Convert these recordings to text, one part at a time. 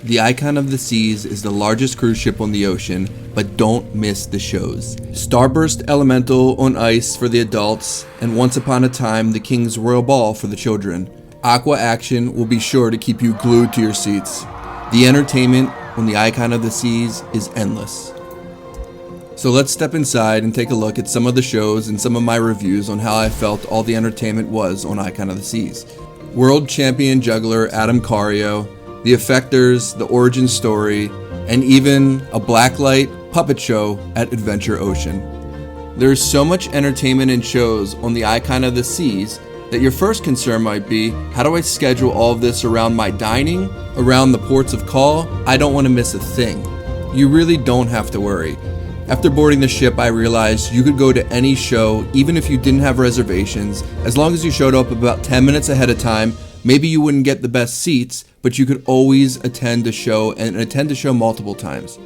The Icon of the Seas is the largest cruise ship on the ocean, but don't miss the shows. Starburst Elemental on ice for the adults, and Once Upon a Time, the King's Royal Ball for the children. Aqua Action will be sure to keep you glued to your seats. The entertainment on the Icon of the Seas is endless. So let's step inside and take a look at some of the shows and some of my reviews on how I felt all the entertainment was on Icon of the Seas. World champion juggler Adam Cario, the effectors, the origin story, and even a blacklight puppet show at Adventure Ocean. There's so much entertainment and shows on the Icon of the Seas that your first concern might be, how do I schedule all of this around my dining, around the ports of call? I don't want to miss a thing. You really don't have to worry. After boarding the ship, I realized you could go to any show, even if you didn't have reservations, as long as you showed up about 10 minutes ahead of time. Maybe you wouldn't get the best seats, but you could always attend a show and attend a show multiple times.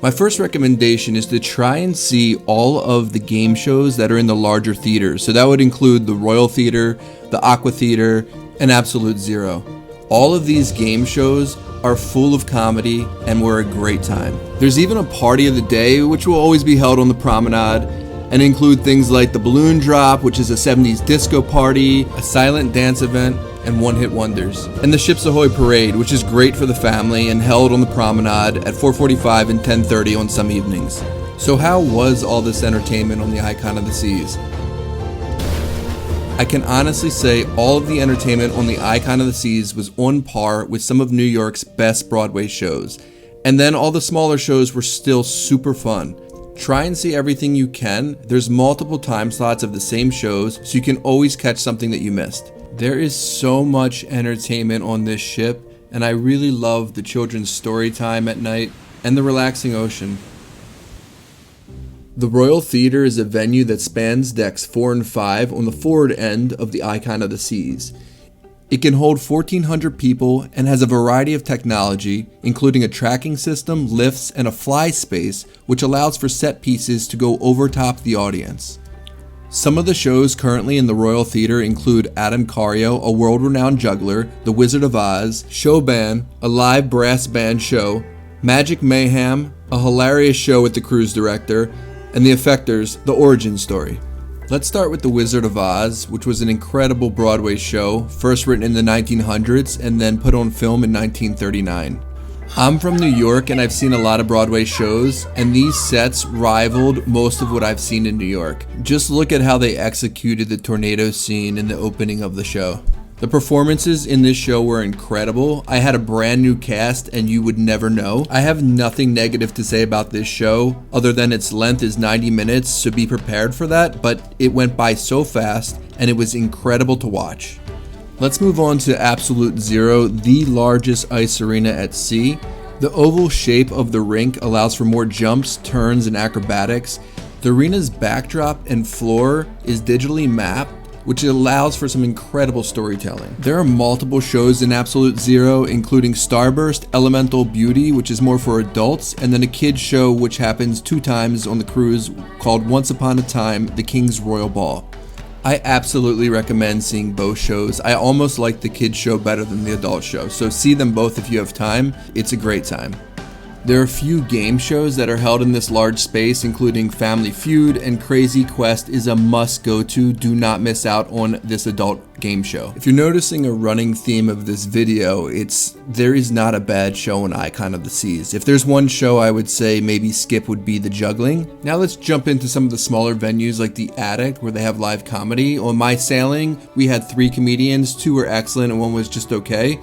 My first recommendation is to try and see all of the game shows that are in the larger theaters. So that would include the Royal Theater, the Aqua Theater, and Absolute Zero. All of these game shows are full of comedy and were a great time. There's even a party of the day, which will always be held on the promenade, and include things like the balloon drop, which is a 70s disco party, a silent dance event, and one-hit wonders. And the Ships Ahoy Parade, which is great for the family and held on the promenade at 4:45 and 10:30 on some evenings. So how was all this entertainment on the Icon of the Seas? I can honestly say all of the entertainment on the Icon of the Seas was on par with some of New York's best Broadway shows. And then all the smaller shows were still super fun. Try and see everything you can. There's multiple time slots of the same shows, so you can always catch something that you missed. There is so much entertainment on this ship, and I really love the children's story time at night and the relaxing ocean. The Royal Theater is a venue that spans decks 4 and 5 on the forward end of the Icon of the Seas. It can hold 1,400 people and has a variety of technology, including a tracking system, lifts, and a fly space, which allows for set pieces to go over top the audience. Some of the shows currently in the Royal Theater include Adam Cario, a world-renowned juggler, The Wizard of Oz, Showban, a live brass band show, Magic Mayhem, a hilarious show with the cruise director, and the effectors, The Origin Story. Let's start with The Wizard of Oz, which was an incredible Broadway show, first written in the 1900s and then put on film in 1939. I'm from New York and I've seen a lot of Broadway shows, and these sets rivaled most of what I've seen in New York. Just look at how they executed the tornado scene in the opening of the show. The performances in this show were incredible. I had a brand new cast and you would never know. I have nothing negative to say about this show other than its length is 90 minutes, so be prepared for that, but it went by so fast and it was incredible to watch. Let's move on to Absolute Zero, the largest ice arena at sea. The oval shape of the rink allows for more jumps, turns, and acrobatics. The arena's backdrop and floor is digitally mapped, which allows for some incredible storytelling. There are multiple shows in Absolute Zero, including Starburst Elemental Beauty, which is more for adults, and then a kids show which happens 2 times on the cruise called Once Upon a Time, the King's Royal Ball. I absolutely recommend seeing both shows. I almost like the kids show better than the adult show, so see them both if you have time. It's a great time. There are a few game shows that are held in this large space, including Family Feud, and Crazy Quest is a must go to. Do not miss out on this adult game show. If you're noticing a running theme of this video, there is not a bad show on Icon of the Seas. If there's one show I would say maybe skip would be the juggling. Now let's jump into some of the smaller venues like the Attic, where they have live comedy. On my sailing, we had 3 comedians, 2 were excellent and 1 was just okay.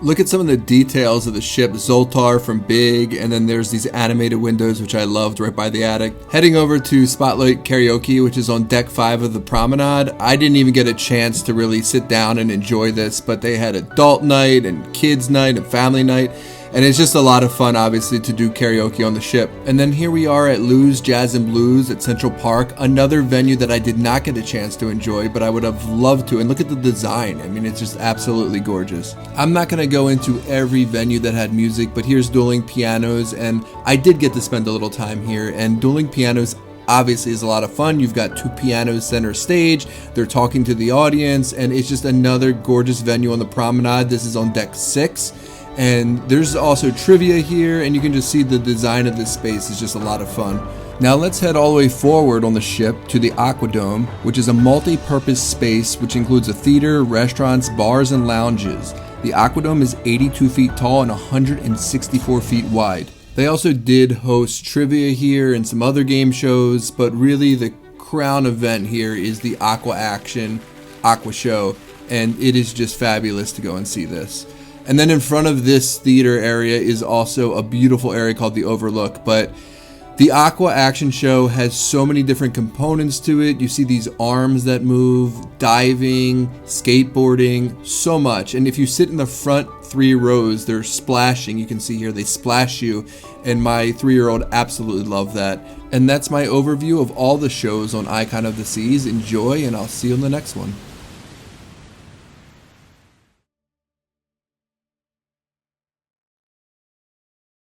Look at some of the details of the ship. Zoltar from Big, and then there's these animated windows, which I loved, right by the attic. Heading over to Spotlight Karaoke, which is on deck 5 of the promenade. I didn't even get a chance to really sit down and enjoy this, but they had adult night and kids night and family night. And it's just a lot of fun, obviously, to do karaoke on the ship. And then here we are at Lou's Jazz and Blues at Central Park, another venue that I did not get a chance to enjoy, but I would have loved to. And look at the design. I mean, it's just absolutely gorgeous. I'm not going to go into every venue that had music, but here's Dueling Pianos, and I did get to spend a little time here. And Dueling Pianos obviously is a lot of fun. You've got 2 pianos center stage. They're talking to the audience, and it's just another gorgeous venue on the promenade. This is on deck 6. And there's also trivia here, and you can just see the design of this space is just a lot of fun. Now let's head all the way forward on the ship to the Aquadome, which is a multi-purpose space which includes a theater, restaurants, bars, and lounges. The Aquadome is 82 feet tall and 164 feet wide. They also did host trivia here and some other game shows, but really the crown event here is the Aqua Action Aqua Show, and it is just fabulous to go and see this. And then in front of this theater area is also a beautiful area called the Overlook, but the Aqua Action Show has so many different components to it. You see these arms that move, diving, skateboarding, so much. And if you sit in the front 3 rows, they're splashing. You can see here they splash you, and my 3-year-old absolutely loved that. And that's my overview of all the shows on Icon of the Seas. Enjoy, and I'll see you on the next one.